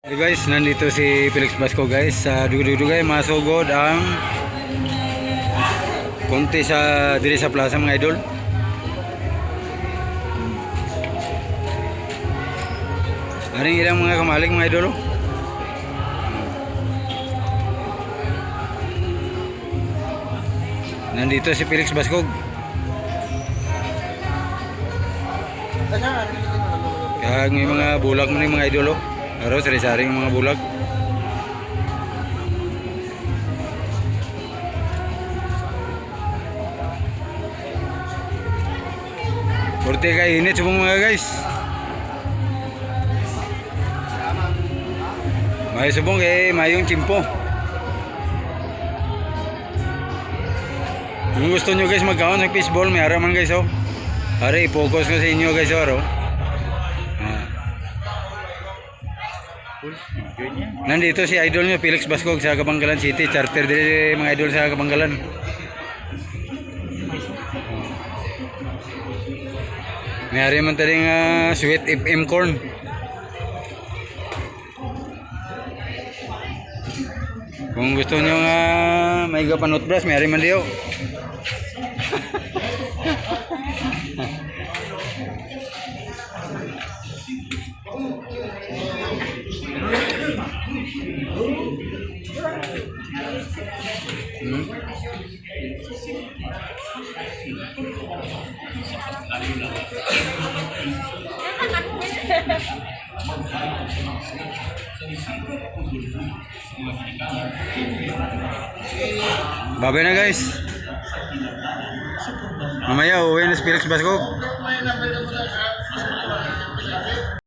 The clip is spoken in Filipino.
So guys, nandito si Felix Basco guys sa Dugay, masugod ang konti sa diri sa plaza mga idol. Aring ilang mga kamalig mga idol. Nandito si Felix Basco. Kaya may mga bulag mo ni mga idol. Aro sari-saring mga bulag. Porte kay init subong mga guys. May subong kay mayong chimpo. Kung gusto nyo guys magkaon ng fishball, may araman guys oh. Are i-focus ko sa inyo guys oh. Aro. Nandito si idol nyo Felix Basco sa Kabanggalan City, charter din mga idol sa Kabanggalan. Mayari man taring sweet FM corn. Kung gusto nyo may gapanot brush, mayari man diyo. Babay na guys. Mamaya uwi na si Felix Basco.